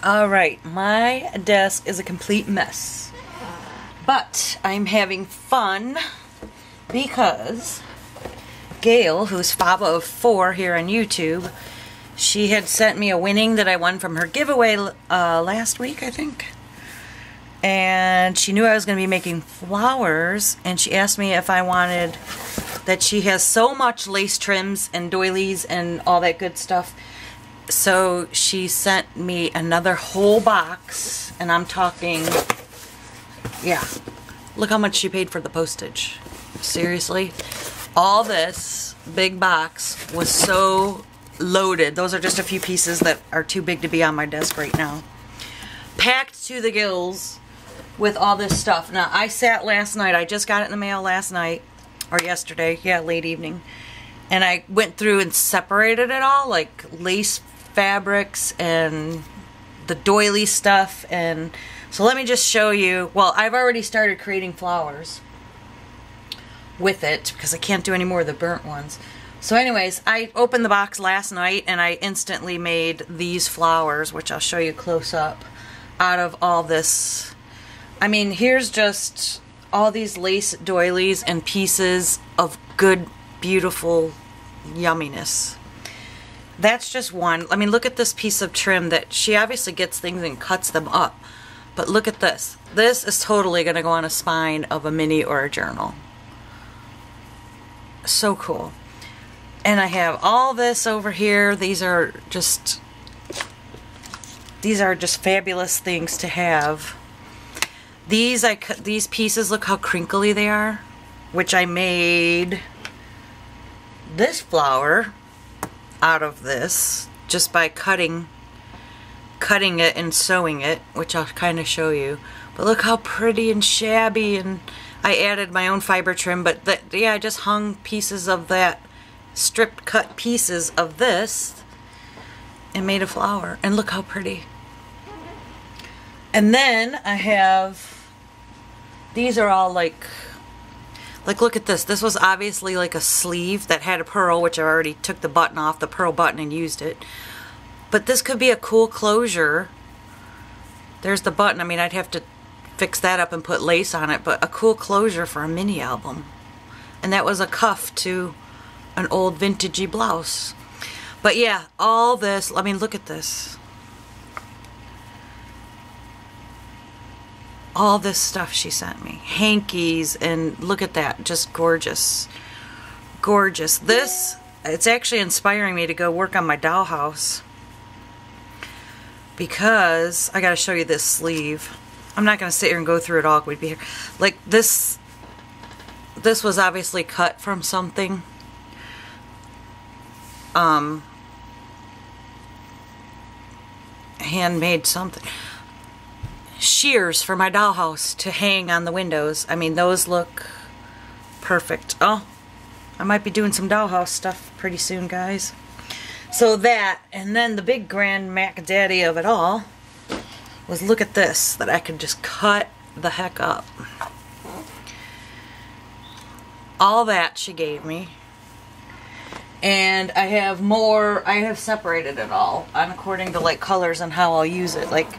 Alright, my desk is a complete mess. But I'm having fun because Gail, who's Favaof4 here on YouTube, she had sent me a winning that I won from her giveaway last week, I think. And she knew I was going to be making flowers, and she asked me if I wanted, that she has so much lace trims and doilies and all that good stuff. So she sent me another whole box, and I'm talking, yeah, look how much she paid for the postage. Seriously? All this big box was so loaded. Those are just a few pieces that are too big to be on my desk right now. Packed to the gills with all this stuff. Now, I sat last night, I just got it in the mail last night, or yesterday, yeah, late evening, and I went through and separated it all, like lace fabrics and the doily stuff. And so let me just show you. Well, I've already started creating flowers with it because I can't do any more of the burnt ones. So anyways, I opened the box last night and I instantly made these flowers, which I'll show you close up, out of all this. I mean, here's just all these lace doilies and pieces of good, beautiful yumminess. That's just one. I mean, look at this piece of trim that she obviously gets things and cuts them up. But look at this. This is totally going to go on a spine of a mini or a journal. So cool. And I have all this over here. These are just fabulous things to have. These pieces, look how crinkly they are, which I made this flower out of this just by cutting it and sewing it, which I'll kind of show you. But look how pretty and shabby, and I added my own fiber trim, but yeah, I just hung pieces of that, stripped cut pieces of this and made a flower, and look how pretty. And then I have, these are all like look at this. This was obviously like a sleeve that had a pearl, which I already took the button off, the pearl button, and used it. But this could be a cool closure. There's the button. I mean, I'd have to fix that up and put lace on it, but a cool closure for a mini album. And that was a cuff to an old vintagey blouse. But yeah, all this, I mean, look at this. All this stuff she sent me. Hankies, and look at that. Just gorgeous. Gorgeous. This, it's actually inspiring me to go work on my dollhouse. Because, I gotta show you this sleeve. I'm not gonna sit here and go through it all. We'd be here. Like this was obviously cut from something. Handmade something. Shears for my dollhouse to hang on the windows. I mean, those look perfect. Oh, I might be doing some dollhouse stuff pretty soon, guys. So that, and then the big grand Mac Daddy of it all was, look at this, that I could just cut the heck up. All that she gave me. And I have more, I have separated it all, and according to like colors and how I'll use it. Like,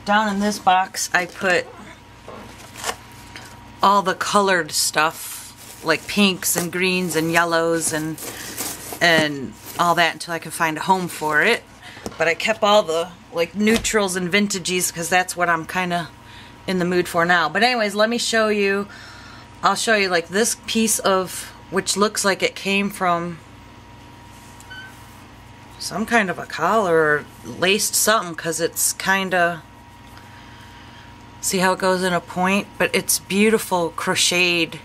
down in this box, I put all the colored stuff, like pinks and greens and yellows and all that until I could find a home for it. But I kept all the like neutrals and vintages because that's what I'm kind of in the mood for now. But anyways, let me show you. I'll show you like this piece of, which looks like it came from some kind of a collar or laced something, because it's kind of, see how it goes in a point? But it's beautiful crocheted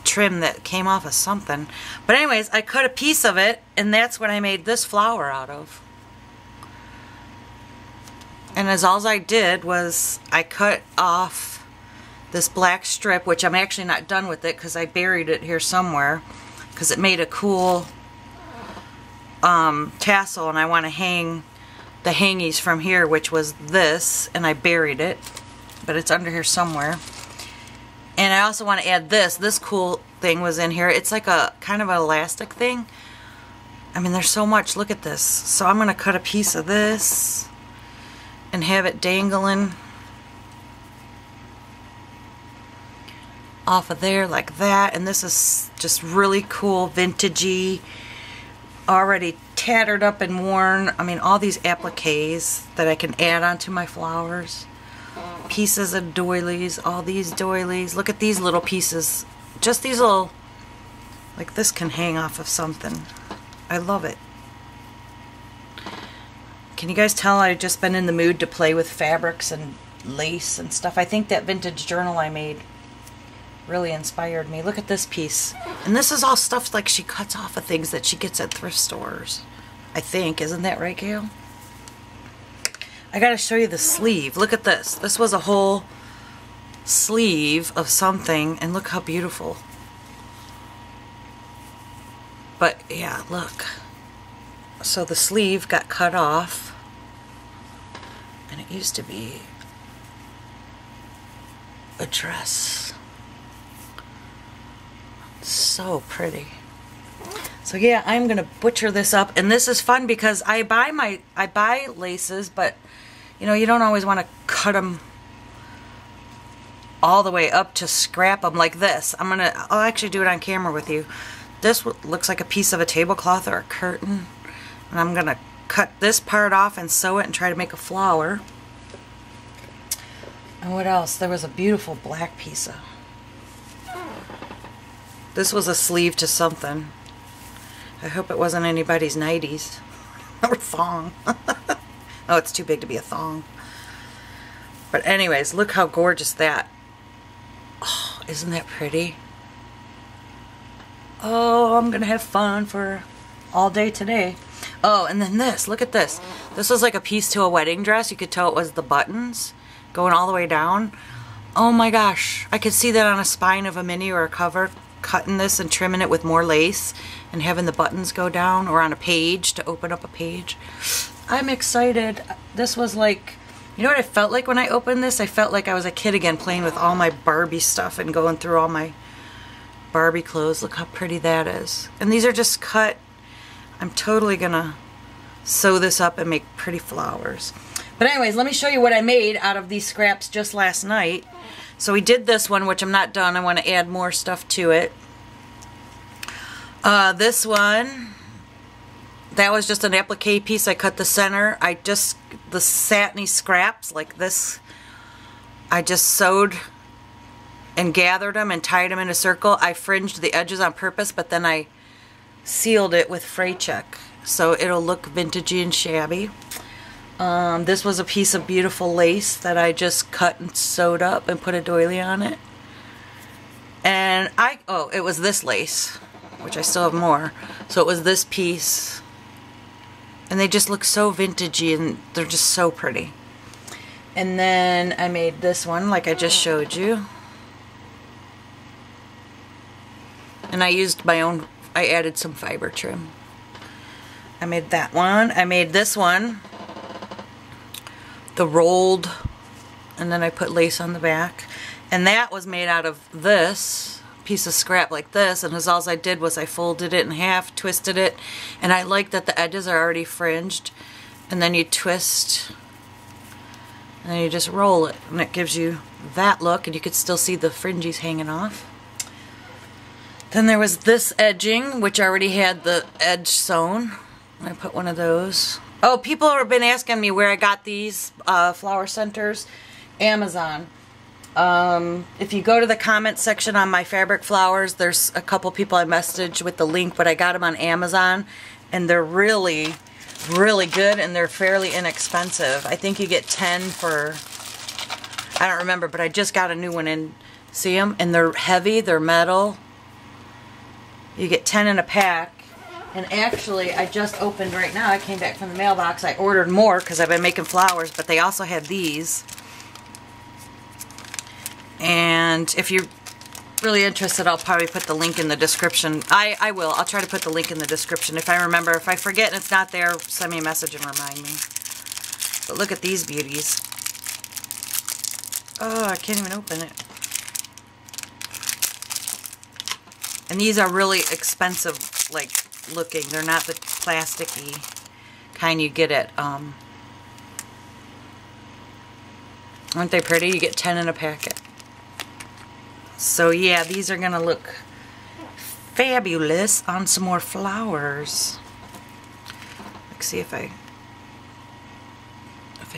trim that came off of something. But anyways, I cut a piece of it, and that's what I made this flower out of. And as all I did was I cut off this black strip, which I'm actually not done with it because I buried it here somewhere, because it made a cool tassel, and I want to hang the hangies from here, which was this, and I buried it, but it's under here somewhere. And I also want to add this cool thing was in here. It's like a kind of an elastic thing, I mean, there's so much. Look at this. So I'm going to cut a piece of this and have it dangling off of there like that. And this is just really cool, vintagey, already tattered up and worn. I mean, all these appliques that I can add onto my flowers. Pieces of doilies, all these doilies. Look at these little pieces. Just these little, like this can hang off of something. I love it. Can you guys tell I've just been in the mood to play with fabrics and lace and stuff? I think that vintage journal I made really inspired me. Look at this piece. And this is all stuff like she cuts off of things that she gets at thrift stores. I think. Isn't that right, Gail? I gotta show you the sleeve. Look at this. This was a whole sleeve of something, and look how beautiful. But yeah, look. So the sleeve got cut off, and it used to be a dress. So pretty. So yeah, I'm gonna butcher this up, and this is fun because I buy laces, but you know, you don't always want to cut them all the way up to scrap them like this. I'll actually do it on camera with you. This looks like a piece of a tablecloth or a curtain, and I'm gonna cut this part off and sew it and try to make a flower. And what else? There was a beautiful black piece of. This was a sleeve to something. I hope it wasn't anybody's nighties or thong. Oh, it's too big to be a thong. But anyways, look how gorgeous that. Oh, isn't that pretty? Oh, I'm gonna have fun for all day today. Oh, and then this, look at this. This was like a piece to a wedding dress. You could tell it was the buttons going all the way down. Oh my gosh, I could see that on a spine of a mini or a cover, cutting this and trimming it with more lace and having the buttons go down, or on a page to open up a page. I'm excited. This was like, you know what I felt like when I opened this? I felt like I was a kid again, playing with all my Barbie stuff and going through all my Barbie clothes. Look how pretty that is. And these are just cut. I'm totally gonna sew this up and make pretty flowers. But anyways, let me show you what I made out of these scraps just last night. So we did this one, which I'm not done. I want to add more stuff to it. This one, that was just an applique piece. I cut the center. The satiny scraps like this, I just sewed and gathered them and tied them in a circle. I fringed the edges on purpose, but then I sealed it with fray check, so it'll look vintagey and shabby. This was a piece of beautiful lace that I just cut and sewed up and put a doily on it. And it was this lace, which I still have more. So it was this piece. And they just look so vintagey, and they're just so pretty. And then I made this one like I just showed you. And I used my own, I added some fiber trim. I made that one. I made this one, the rolled, and then I put lace on the back. And that was made out of this piece of scrap like this, and all I did was I folded it in half, twisted it, and I like that the edges are already fringed, and then you twist and then you just roll it, and it gives you that look, and you could still see the fringes hanging off. Then there was this edging, which already had the edge sewn. I put one of those. Oh, people have been asking me where I got these flower centers. Amazon. If you go to the comment section on my fabric flowers, there's a couple people I messaged with the link, but I got them on Amazon, and they're really, really good, and they're fairly inexpensive. I think you get 10 for, I don't remember, but I just got a new one in. See them? And they're heavy, they're metal. You get 10 in a pack. And actually, I just opened right now, I came back from the mailbox, I ordered more because I've been making flowers, but they also had these. And if you're really interested, I'll probably put the link in the description. I will. I'll try to put the link in the description if I remember. If I forget and it's not there, send me a message and remind me. But look at these beauties. Oh, I can't even open it. And these are really expensive, like looking. They're not the plasticky kind you get at, aren't they pretty? You get 10 in a packet. So yeah, these are going to look fabulous on some more flowers. Let's see if I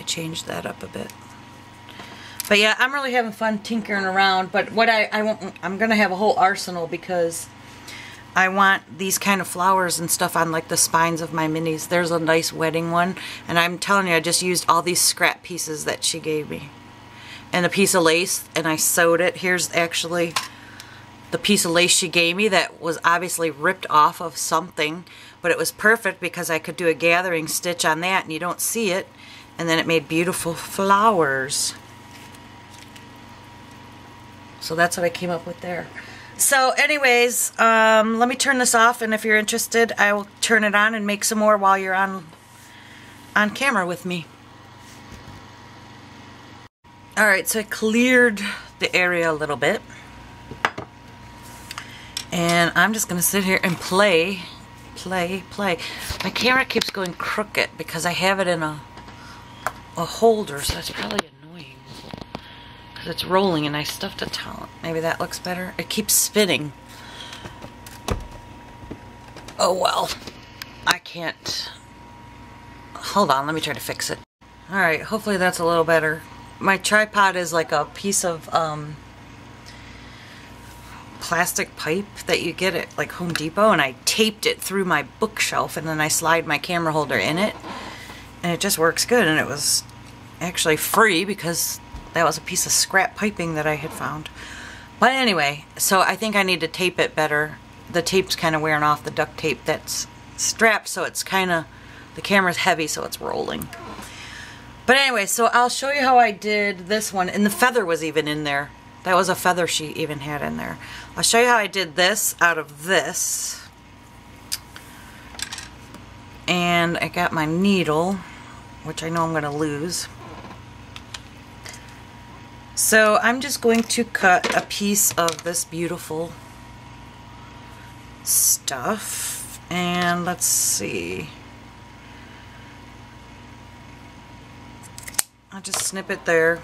change that up a bit. But yeah, I'm really having fun tinkering around. But what I'm going to have a whole arsenal because I want these kind of flowers and stuff on like the spines of my minis. There's a nice wedding one. And I'm telling you, I just used all these scrap pieces that she gave me. And a piece of lace, and I sewed it. Here's actually the piece of lace she gave me that was obviously ripped off of something. But it was perfect because I could do a gathering stitch on that and you don't see it. And then it made beautiful flowers. So that's what I came up with there. So anyways, let me turn this off, and if you're interested, I will turn it on and make some more while you're on camera with me. Alright, so I cleared the area a little bit. And I'm just going to sit here and play. My camera keeps going crooked because I have it in a holder, so that's probably annoying. Because it's rolling and I stuffed a towel. Maybe that looks better. It keeps spinning. Oh well. I can't. Hold on, let me try to fix it. Alright, hopefully that's a little better. My tripod is like a piece of plastic pipe that you get at like Home Depot, and I taped it through my bookshelf and then I slide my camera holder in it. And it just works good, and it was actually free because that was a piece of scrap piping that I had found. But anyway, so I think I need to tape it better. The tape's kind of wearing off, the duct tape that's strapped, so it's kind of, the camera's heavy, so it's rolling. But anyway, so I'll show you how I did this one, and the feather was even in there. That was a feather she even had in there. I'll show you how I did this out of this. And I got my needle, which I know I'm going to lose. So I'm just going to cut a piece of this beautiful stuff. And let's see. I'll just snip it there.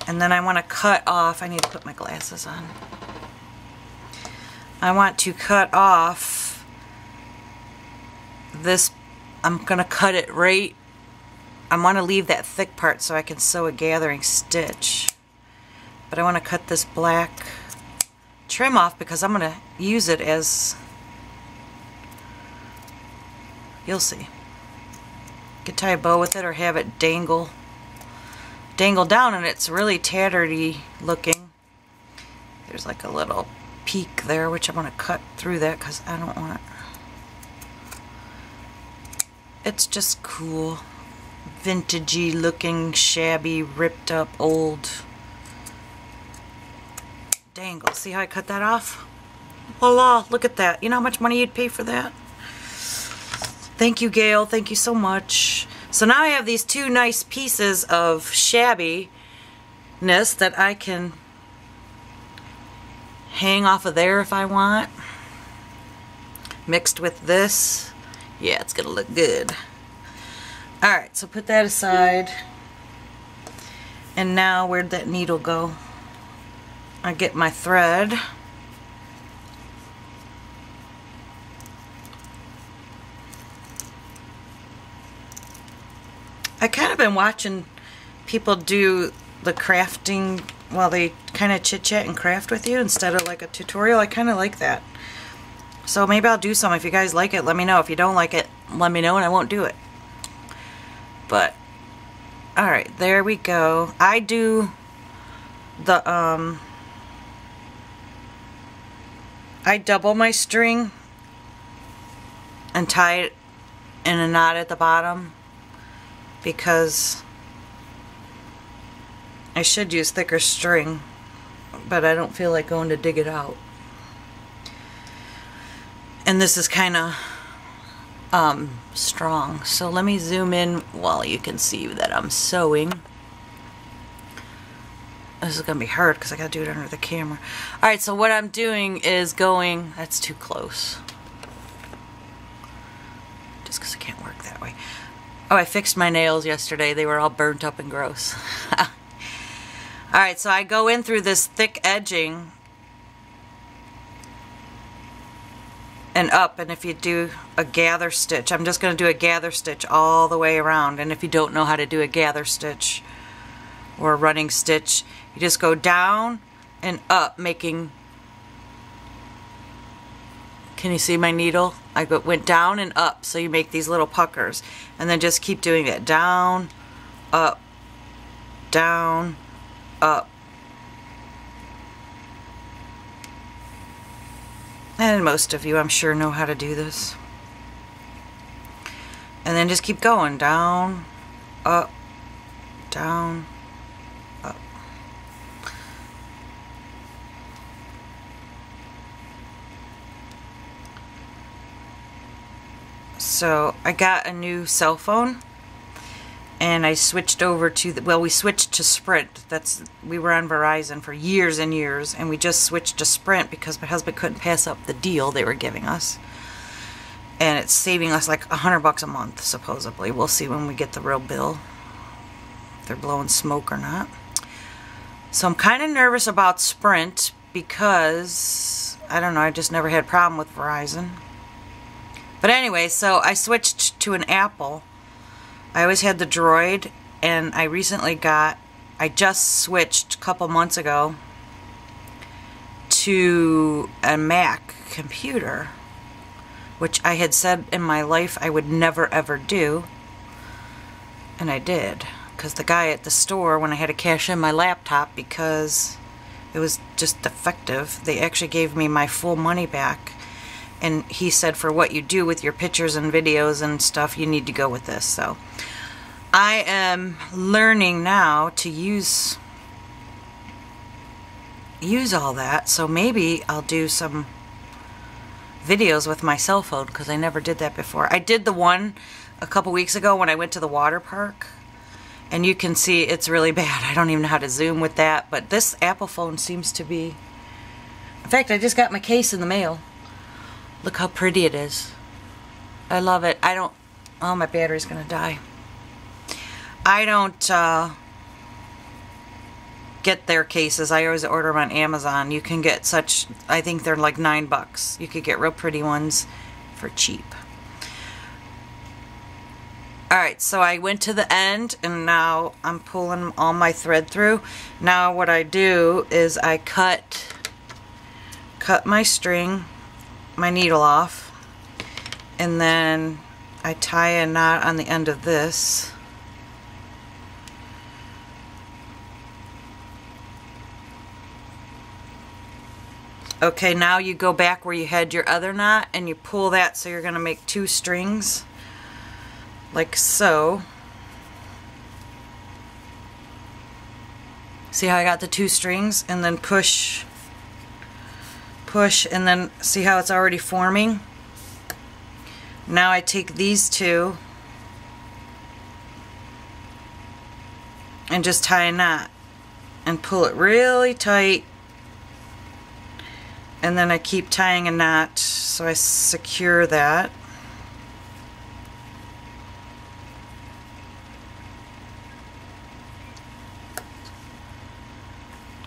And then I want to cut off, I need to put my glasses on. I want to cut off this, I'm going to cut it right, I want to leave that thick part so I can sew a gathering stitch. But I want to cut this black trim off because I'm going to use it as, you'll see. You could tie a bow with it or have it dangle down, and it's really tattery looking. There's like a little peak there, which I'm going to cut through that because I don't want, it's just cool, vintagey looking, shabby, ripped up, old dangle. See how I cut that off? Voila, look at that. You know how much money you'd pay for that? Thank you, Gail. Thank you so much. So now I have these two nice pieces of shabbiness that I can hang off of there if I want. Mixed with this. Yeah, it's going to look good. Alright, so put that aside. And now, where'd that needle go? I get my thread. I kind of been watching people do the crafting while they kind of chit chat and craft with you instead of like a tutorial. I kind of like that. So maybe I'll do some. If you guys like it, let me know. If you don't like it, let me know and I won't do it. But, alright, there we go. I do the, I double my string and tie it in a knot at the bottom because I should use thicker string, but I don't feel like going to dig it out. And this is kind of strong, so let me zoom in while you can see that I'm sewing. This is going to be hard because I got to do it under the camera. Alright, so what I'm doing is going... That's too close. Just because I can't work that way. Oh, I fixed my nails yesterday. They were all burnt up and gross. Alright, so I go in through this thick edging and up, and if you do a gather stitch, I'm just going to do a gather stitch all the way around. And if you don't know how to do a gather stitch or a running stitch, you just go down and up, making... Can you see my needle? I went down and up, so you make these little puckers, and then just keep doing it. Down, up, down, up. And most of you, I'm sure, know how to do this. And then just keep going. Down, up, down, up. So I got a new cell phone, and I switched over to the, well, we switched to Sprint. We were on Verizon for years and years, and we just switched to Sprint because my husband couldn't pass up the deal they were giving us. And it's saving us like $100 a month, supposedly. We'll see when we get the real bill, if they're blowing smoke or not. So I'm kind of nervous about Sprint because, I don't know, I just never had a problem with Verizon. But anyway, so I switched to an Apple. I always had the Droid, and I just switched a couple months ago to a Mac computer, which I had said in my life I would never ever do, and I did, because the guy at the store, when I had to cash in my laptop because it was just defective, they actually gave me my full money back, and he said for what you do with your pictures and videos and stuff, you need to go with this. So I am learning now to use all that, so maybe I'll do some videos with my cell phone, because I never did that before. I did the one a couple weeks ago when I went to the water park, and you can see it's really bad. I don't even know how to zoom with that, but this Apple phone seems to be... In fact, I just got my case in the mail. Look how pretty it is. I love it. I don't... Oh, my battery's gonna die. I don't get their cases. I always order them on Amazon. You can get such... I think they're like $9. You could get real pretty ones for cheap. Alright, so I went to the end, and now I'm pulling all my thread through. Now what I do is I cut my string, my needle off, and then I tie a knot on the end of this. Okay, now you go back where you had your other knot and you pull that, so you're going to make 2 strings like so. See how I got the 2 strings, and then push, and then see how it's already forming? Now I take these 2 and just tie a knot and pull it really tight, and then I keep tying a knot so I secure that.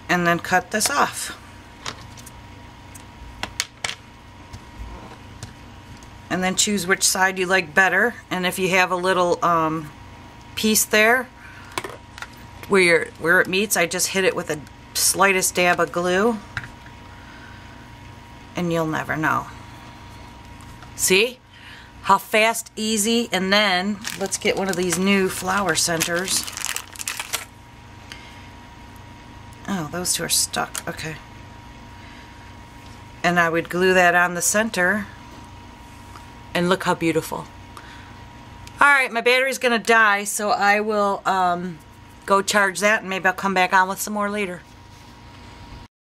And then cut this off. And then choose which side you like better. And if you have a little piece there where it meets, I just hit it with the slightest dab of glue, and you'll never know. See how fast, easy. And then let's get one of these new flower centers. Oh, those 2 are stuck. Okay. And I would glue that on the center. And look how beautiful. Alright, my battery's going to die, so I will go charge that, and maybe I'll come back on with some more later.